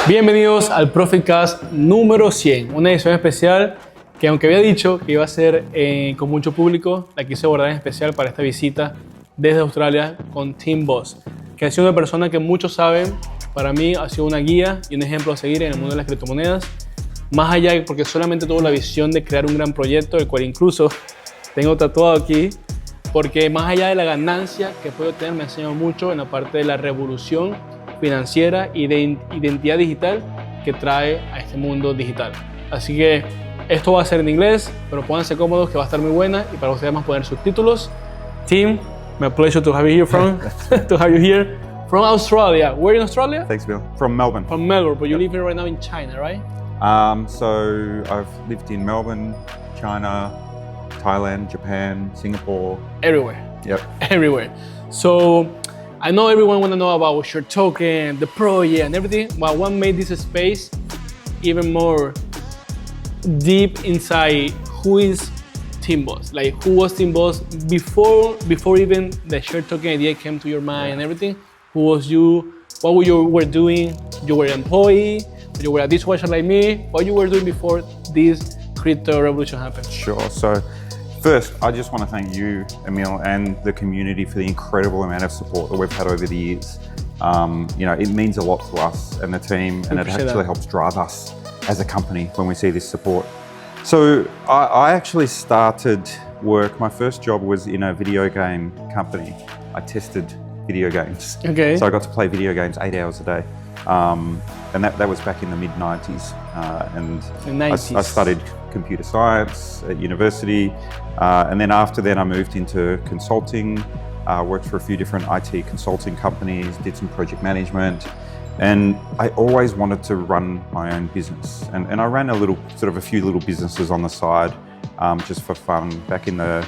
Bienvenidos al Profitcast número 100, una edición especial que, aunque había dicho que iba a ser con mucho público, la quise abordar en especial para esta visita desde Australia con Tim Bos, que ha sido una persona que muchos saben, para mí ha sido una guía y un ejemplo a seguir en el mundo de las criptomonedas, más allá de porque solamente tuvo la visión de crear un gran proyecto, el cual incluso tengo tatuado aquí, porque más allá de la ganancia que puedo tener, me ha enseñado mucho en la parte de la revolución financiera y de identidad digital que trae a este mundo digital. Así que esto va a ser en inglés, pero pónganse cómodos que va a estar muy buena y para ustedes más poner subtítulos. Tim, my pleasure to have you here from Australia. Where in Australia? Thanks, Bill. From Melbourne. From Melbourne, but you live here right now in China, right? So I've lived in Melbourne, China, Thailand, Japan, Singapore. Everywhere. Yep. Everywhere. So I know everyone want to know about your token, the project and everything, but what made this space even more deep inside who is Tim Bos? Like, who was Tim Bos before even the share token idea came to your mind and everything? Who was you? What were doing? You were an employee? You were a dishwasher like me? What you were doing before this crypto revolution happened? Sure. So first, I just want to thank you, Emil, and the community for the incredible amount of support that we've had over the years. It means a lot to us and the team, and it actually helps drive us as a company when we see this support. So I actually started work, my first job was in a video game company. I tested video games. Okay. So I got to play video games 8 hours a day. And that was back in the mid-90s. I studied computer science at university. And then after that, I moved into consulting, worked for a few different IT consulting companies, did some project management. And I always wanted to run my own business. And I ran a few little businesses on the side, just for fun. Back in about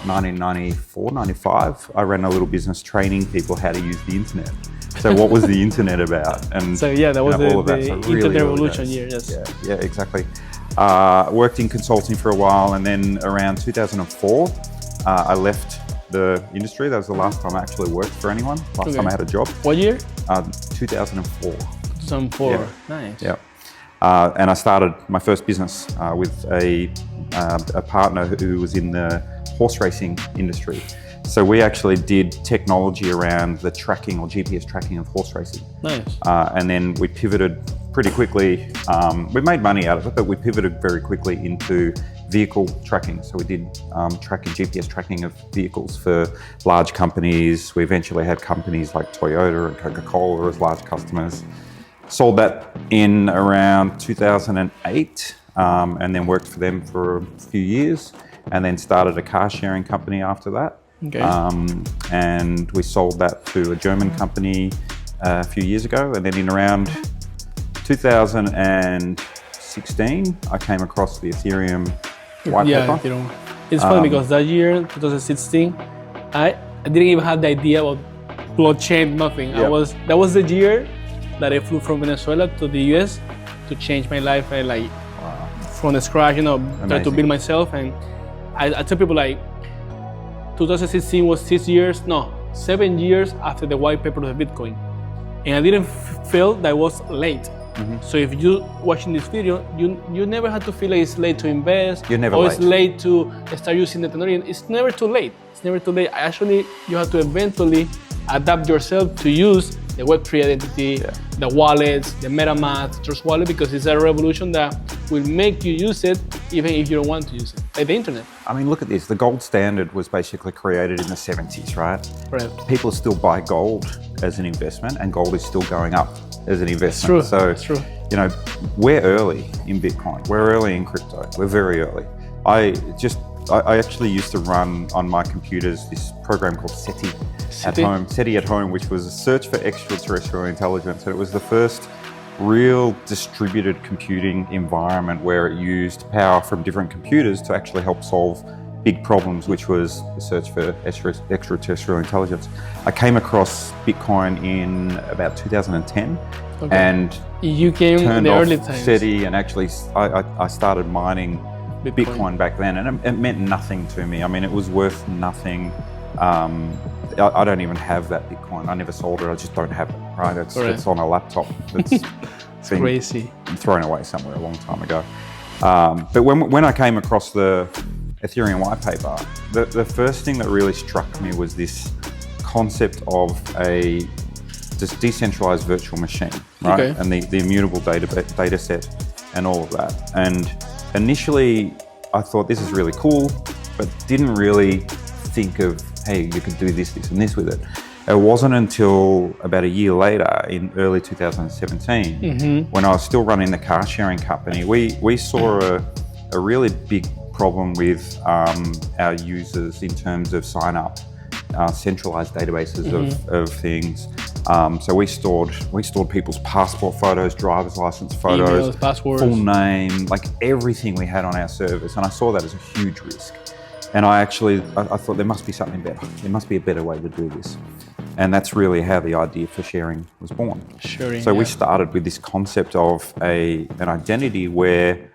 1994, 95, I ran a little business training people how to use the internet. So what was the internet about? And so yeah, that was the internet revolution year, yes. Yeah, exactly. Worked in consulting for a while, and then around 2004, I left the industry. That was the last time I actually worked for anyone. Last time I had a job. What year? 2004. 2004, yeah. Nice. Yeah. And I started my first business with a partner who was in the horse racing industry. So we actually did technology around the tracking or GPS tracking of horse racing. Nice. And then we pivoted pretty quickly. We made money out of it, but we pivoted very quickly into vehicle tracking. So we did GPS tracking of vehicles for large companies. We eventually had companies like Toyota and Coca-Cola as large customers. Sold that in around 2008, and then worked for them for a few years, and then started a car sharing company after that. Okay. And we sold that to a German company a few years ago. And then in around 2016, I came across the Ethereum white paper. It's funny because that year, 2016, I didn't even have the idea about blockchain, nothing. Yep. That was the year that I flew from Venezuela to the US to change my life and from the scratch, try to build myself. And I tell people 2016 was 7 years after the white paper of Bitcoin. And I didn't feel that I was late. Mm-hmm. So if you watching this video, you never had to feel like it's late to invest. You're never or late. It's late to start using the technology. It's never too late. It's never too late. Actually, you have to eventually adapt yourself to use the Web3 identity, the wallets, the MetaMask, Trust Wallet, because it's a revolution that will make you use it even if you don't want to use it, like the internet. I mean, look at this. The gold standard was basically created in the 70s, right? Right. People still buy gold as an investment, and gold is still going up as an investment. It's true. It's true. We're early in Bitcoin. We're early in crypto. We're very early. I actually used to run on my computers this program called SETI at home, which was a search for extraterrestrial intelligence. And it was the first real distributed computing environment where it used power from different computers to actually help solve big problems, which was the search for extraterrestrial intelligence. I came across Bitcoin in about 2010, and you came in the early times. SETI, and actually I started mining Bitcoin back then, and it meant nothing to me. I mean, it was worth nothing. I don't even have that Bitcoin. I never sold it. I just don't have it. Right? It's on a laptop. crazy. Thrown away somewhere a long time ago. But when I came across the Ethereum white paper, the first thing that really struck me was this concept of a decentralized virtual machine, right? Okay. And the immutable data set and all of that. And initially, I thought this is really cool, but didn't really think of, hey, you could do this, and this with it. It wasn't until about a year later, in early 2017, when I was still running the car sharing company, we saw a really big problem with our users in terms of sign up, centralized databases of things. So we stored people's passport photos, driver's license photos, emails, passwords, full name, like everything we had on our service, and I saw that as a huge risk. And I thought there must be something better. There must be a better way to do this. And that's really how the idea for sharing was born. So we started with this concept of an identity where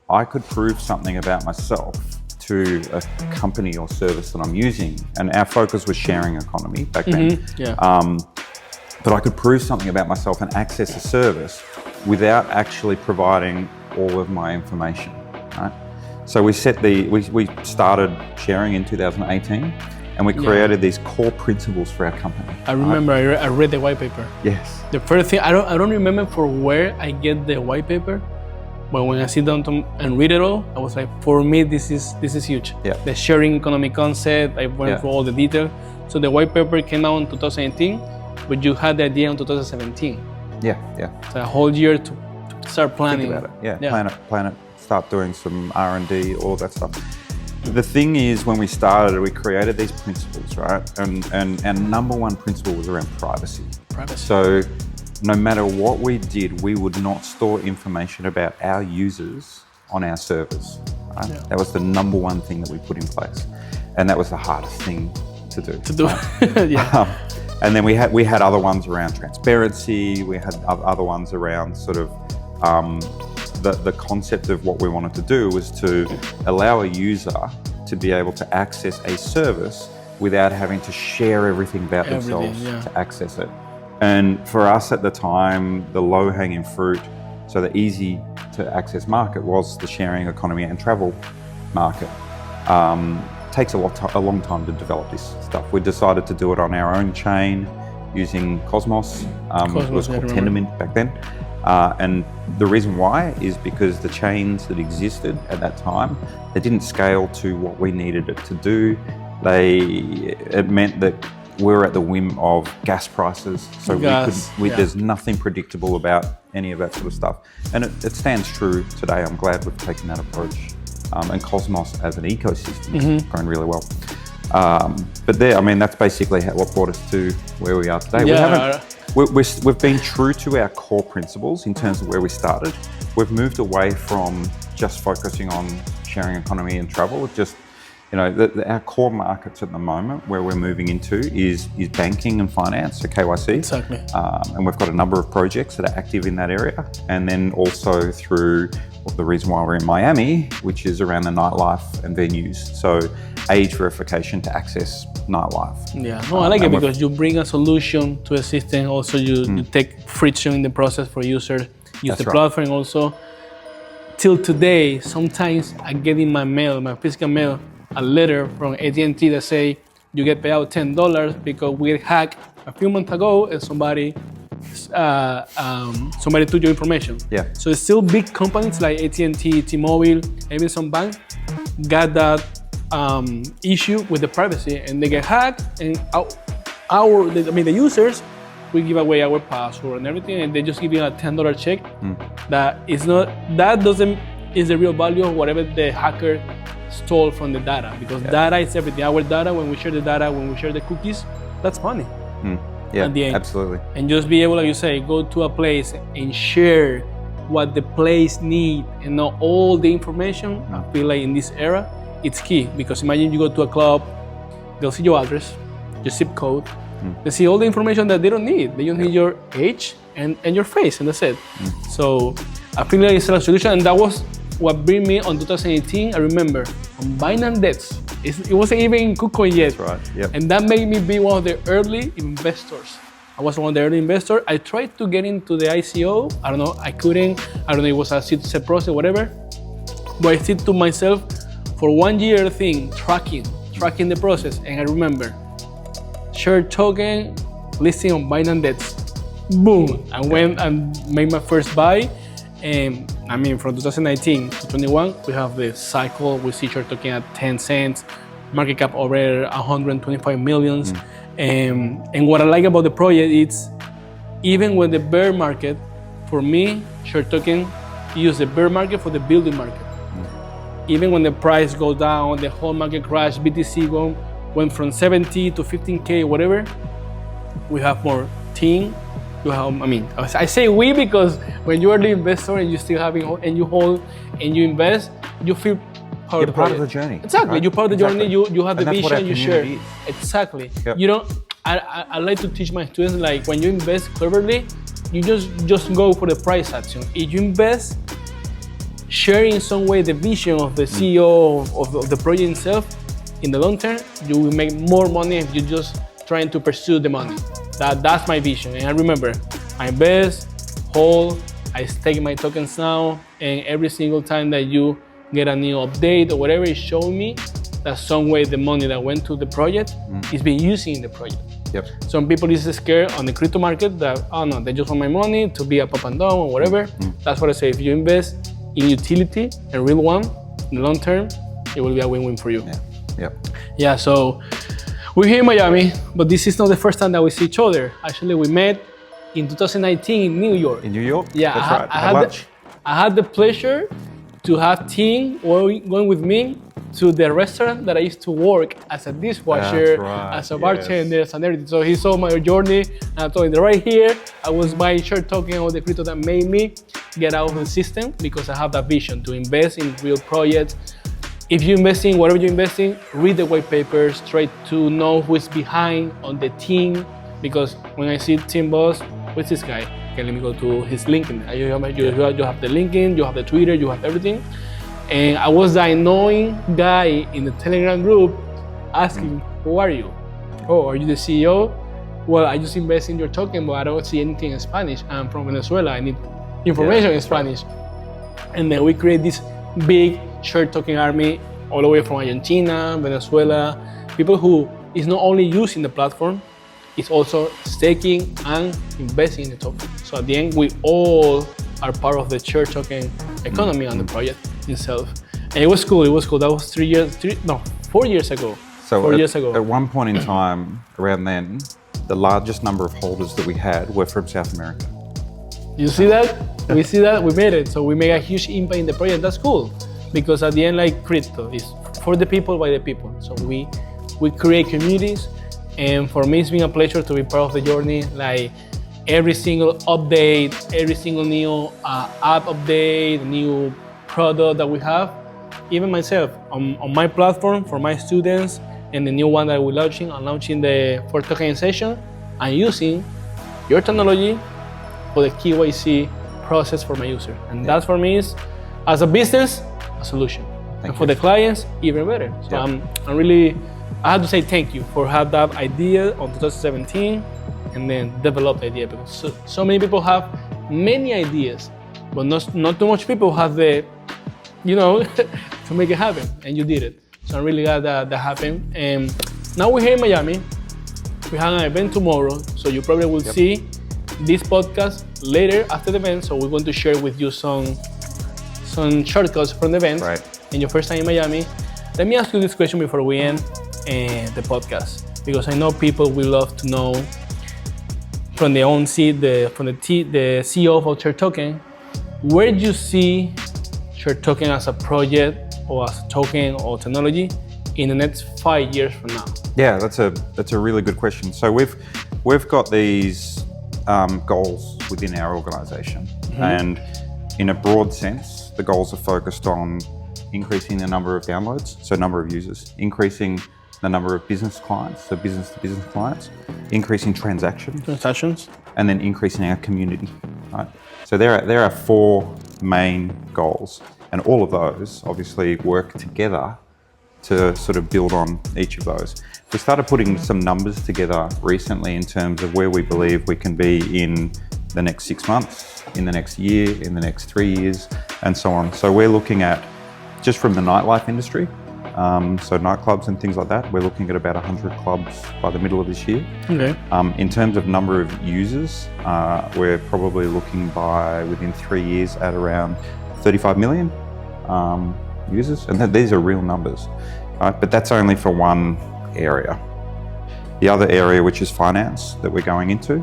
I could prove something about myself to a company or service that I'm using. And our focus was sharing economy back then. But I could prove something about myself and access a service without actually providing all of my information, right? So we started sharing in 2018, and we created these core principles for our company. I remember I read the white paper. Yes. The first thing, I don't remember for where I get the white paper, but when I sit down and read it all, I was like, for me, this is huge. Yeah. The sharing economy concept, I went through all the detail. So the white paper came out in 2018, but you had the idea in 2017. Yeah. So a whole year to start planning. Think about it. Plan it. Start doing some R&D, all that stuff. The thing is, when we started, we created these principles, right? And our number one principle was around privacy. So no matter what we did, we would not store information about our users on our servers. Right? Yeah. That was the number one thing that we put in place. And that was the hardest thing to do. Right? And then we had other ones around transparency. We had other ones around sort of the concept of what we wanted to do was to allow a user to be able to access a service without having to share everything about themselves to access it. And for us at the time, the low-hanging fruit, so the easy to access market was the sharing economy and travel market. Takes a long time to develop this stuff. We decided to do it on our own chain using Cosmos. It was called Tenemos back then. And the reason why is because the chains that existed at that time, they didn't scale to what we needed it to do. It meant that we're at the whim of gas prices. So there's nothing predictable about any of that sort of stuff. And it stands true today. I'm glad we've taken that approach. And Cosmos as an ecosystem is going really well. But that's basically what brought us to where we are today. We've been true to our core principles in terms of where we started. We've moved away from just focusing on sharing economy and travel. Our core markets at the moment where we're moving into is banking and finance, so KYC. Exactly. And we've got a number of projects that are active in that area. And then also through the reason why we're in Miami, which is around the nightlife and venues. So age verification to access nightlife. Yeah, no, I like it because you bring a solution to a system. Also, you take friction in the process for users. Use the platform also. Till today, sometimes I get in my physical mail, a letter from AT&T that say you get paid out $10 because we get hacked a few months ago and somebody took your information. Yeah. So it's still big companies like AT&T, T-Mobile, even some banks got that issue with the privacy and they get hacked and the users, we give away our password and everything and they just give you a $10 check. Is the real value of whatever the hacker stole from the data, because data is everything. Our data, when we share the data, when we share the cookies, that's money. Yeah, at the end. Absolutely. And just be able, like you say, go to a place and share what the place needs and know all the information. I feel like in this era, it's key, because imagine you go to a club, they'll see your address, your zip code, they see all the information that they don't need. They just need your age and your face, and that's it. So I feel like it's a solution, and that was what bring me on 2018. I remember on Binance Debts. It wasn't even KuCoin yet. That's right. Yep. And that made me be one of the early investors I was one of the early investors. I tried to get into the ICO. I don't know, I couldn't. I don't know, it was a set process, whatever. But I said to myself, for 1 year thing, tracking the process. And I remember, share token, listing on Binance Debts. Boom, I went and made my first buy. And I mean, from 2019 to 21, we have the cycle. We see share token at 10 cents, market cap over 125 millions. And what I like about the project is, even with the bear market, for me, share token use the bear market for the building market. Even when the price goes down, the whole market crash, BTC went from 70 to 15K, whatever, we have more team. You have, I mean, I say we because when you are the investor and you still having and you hold and you invest, you feel part of the journey. Exactly, right? You're part of the journey. You have the vision, you share. Is. Exactly. Yep. You don't. I like to teach my students, like, when you invest cleverly, you just go for the price action. If you invest, share in some way the vision of the CEO of the project itself, in the long term, you will make more money if you're just trying to pursue the money. That's my vision. And I remember, I invest, hold, I stake my tokens now, and every single time that you get a new update or whatever, it showed me that some way the money that went to the project is being used in the project. Yep. Some people is scared on the crypto market that, oh no, they just want my money to be up and down or whatever. That's what I say. If you invest in utility, a real one, in the long term, it will be a win-win for you. Yeah, so we're here in Miami, but this is not the first time that we see each other. Actually, we met in 2019 in New York. In New York? Yeah, That's right. I had the pleasure to have Tim going with me to the restaurant that I used to work as a dishwasher, as a bartender, and everything. So he saw my journey, and I told him, right here, I was buying share token of the crypto that made me get out of the system, because I have that vision to invest in real projects. If you invest in whatever you invest in, read the white papers, try to know who is behind on the team, because when I see Tim Bos, who's this guy? Okay, let me go to his LinkedIn. You have the LinkedIn, you have the Twitter, you have everything. And I was the annoying guy in the Telegram group asking, who are you? Oh, are you the CEO? Well, I just invest in your token, but I don't see anything in Spanish. I'm from Venezuela, I need information in Spanish. And then we create this big share token army all the way from Argentina, Venezuela, people who is not only using the platform, it's also staking and investing in the token. So at the end, we all are part of the share token economy on the project itself. And it was cool. That was 4 years ago. So 4 years ago. At one point in time, around then, the largest number of holders that we had were from South America. You see that? We see that, we made it. So we made a huge impact in the project. That's cool. Because at the end, like crypto is for the people, by the people. So we create communities. And for me, it's been a pleasure to be part of the journey. Like every single update, every single new app update, new product that we have, even myself on my platform for my students, and the new one that we're launching, I'm launching for tokenization. I'm using your technology for the KYC process for my user. And that for me is, as a business, a solution. And for the clients, even better. So I'm really, I have to say thank you for having that idea on 2017 and then develop the idea, because so many people have many ideas, but not too much people have the, to make it happen, and you did it. So I'm really glad that happened. And now we're here in Miami. We have an event tomorrow, so you probably will see this podcast later after the event. So we're going to share with you some shortcuts from the event. Right. In your first time in Miami. Let me ask you this question before we end the podcast, because I know people will love to know from their own seat, from the CEO of Share Token, where do you see Share Token as a project or as a token or technology in the next 5 years from now? Yeah, that's a really good question. So we've got these goals within our organization, and in a broad sense, the goals are focused on increasing the number of downloads, so number of users, increasing the number of business clients, so business-to-business clients, increasing transactions, and then increasing our community, right? So there are 4 main goals, and all of those obviously work together to sort of build on each of those. We started putting some numbers together recently in terms of where we believe we can be in the next 6 months, in the next year, in the next 3 years, and so on. So we're looking at, just from the nightlife industry, so nightclubs and things like that, we're looking at about 100 clubs by the middle of this year. Okay. In terms of number of users, we're probably looking within 3 years at around 35 million users, and these are real numbers, right? But that's only for one area. The other area, which is finance, that we're going into,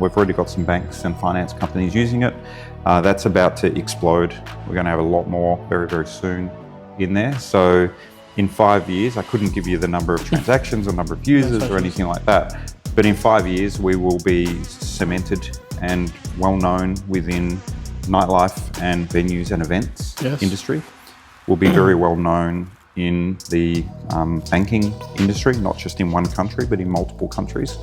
we've already got some banks and finance companies using it. That's about to explode. We're going to have a lot more very, very soon in there. So in 5 years, I couldn't give you the number of transactions or number of users or anything like that, but in 5 years, we will be cemented and well-known within nightlife and venues and events industry. We'll be very well-known in the banking industry, not just in one country, but in multiple countries.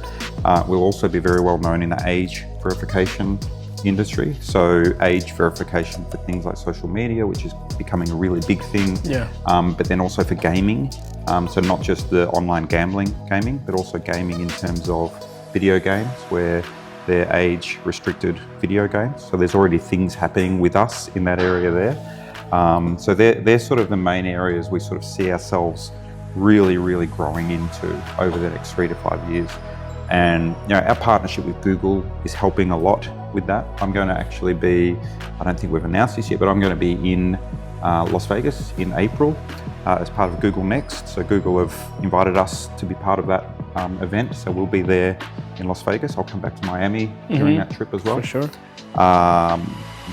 We'll also be very well known in the age verification industry. So age verification for things like social media, which is becoming a really big thing. But then also for gaming. So not just the online gaming, but also gaming in terms of video games where they're age restricted video games. So there's already things happening with us in that area there. So they're sort of the main areas we sort of see ourselves really, really growing into over the next 3 to 5 years. And our partnership with Google is helping a lot with that. I'm going to actually be, I don't think we've announced this yet, but I'm going to be in Las Vegas in April as part of Google Next. So Google have invited us to be part of that event. So we'll be there in Las Vegas. I'll come back to Miami during that trip as well. For sure.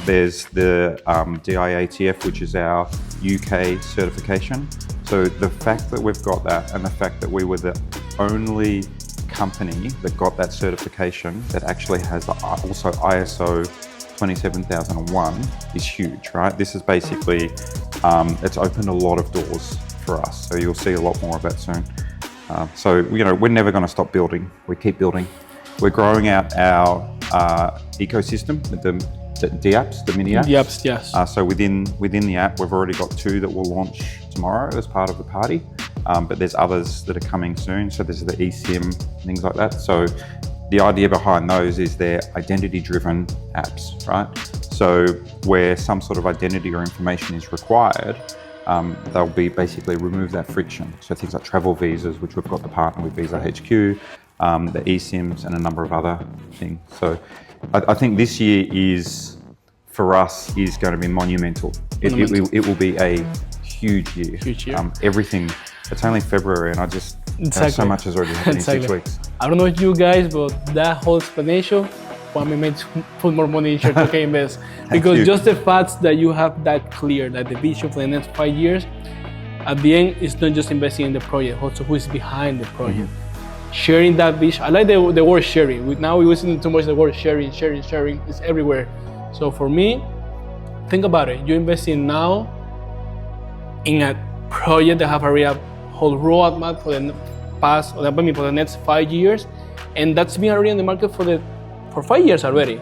There's the DIATF, which is our UK certification. So the fact that we've got that, and the fact that we were the only company that got that certification that actually has also ISO 27001 is huge, right? This is basically, it's opened a lot of doors for us. So you'll see a lot more of that soon. So, we're never going to stop building. We keep building. We're growing out our ecosystem with the apps, the mini apps. The apps, yes. So within the app, we've already got 2 that will launch tomorrow as part of the party. But there's others that are coming soon. So there's the eSIM, things like that. So the idea behind those is they're identity-driven apps, right? So where some sort of identity or information is required, they'll be basically remove that friction. So things like travel visas, which we've got the partner with Visa HQ, the eSIMs, and a number of other things. So I think this year for us is going to be monumental. It will be a huge year. Everything. It's only February, and I just so much has already happened in 6 weeks. I don't know if you guys, but that whole explanation want me to put more money in ShareToken Invest, because just the fact that you have that clear, that the vision for the next 5 years, at the end, it's not just investing in the project, also who is behind the project. Sharing that vision. I like the word sharing. Now we're using too much the word sharing. It's everywhere. So for me, think about it. You're investing now in a project that have a whole roadmap for the next 5 years, and that's been already in the market for 5 years already.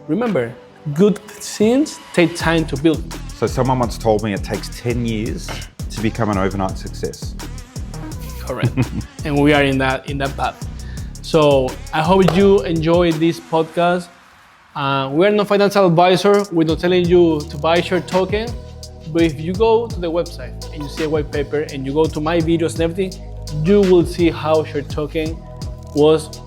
Remember, good things take time to build. So someone once told me it takes 10 years to become an overnight success. Correct. And we are in that path. So I hope you enjoyed this podcast. We are not financial advisor. We're not telling you to buy ShareToken. But if you go to the website and you see a white paper and you go to my videos and everything, you will see how ShareToken was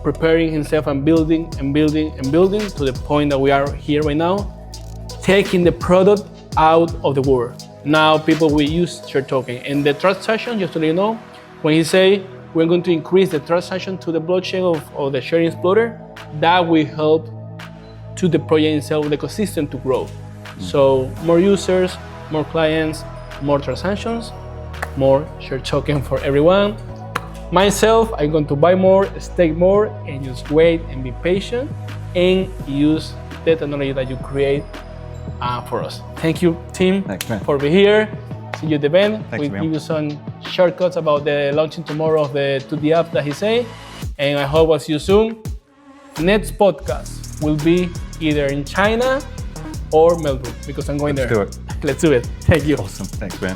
preparing himself and building to the point that we are here right now, taking the product out of the world. Now people will use ShareToken. And the transaction, just to let you know, when he say we're going to increase the transaction to the blockchain of the Sharing Explorer, that will help to the project itself, the ecosystem to grow. So more users, more clients, more transactions, more ShareToken for everyone. Myself, I'm going to buy more, stake more, and just wait and be patient and use the technology that you create for us. Thank you, Tim, for being here. See you at the event. We'll give you some shortcuts about the launching tomorrow of the 2D app that he say. And I hope I'll see you soon. Next podcast will be either in China or Melbourne, because I'm going there. Let's do it. Let's do it. Thank you. Awesome. Thanks, man.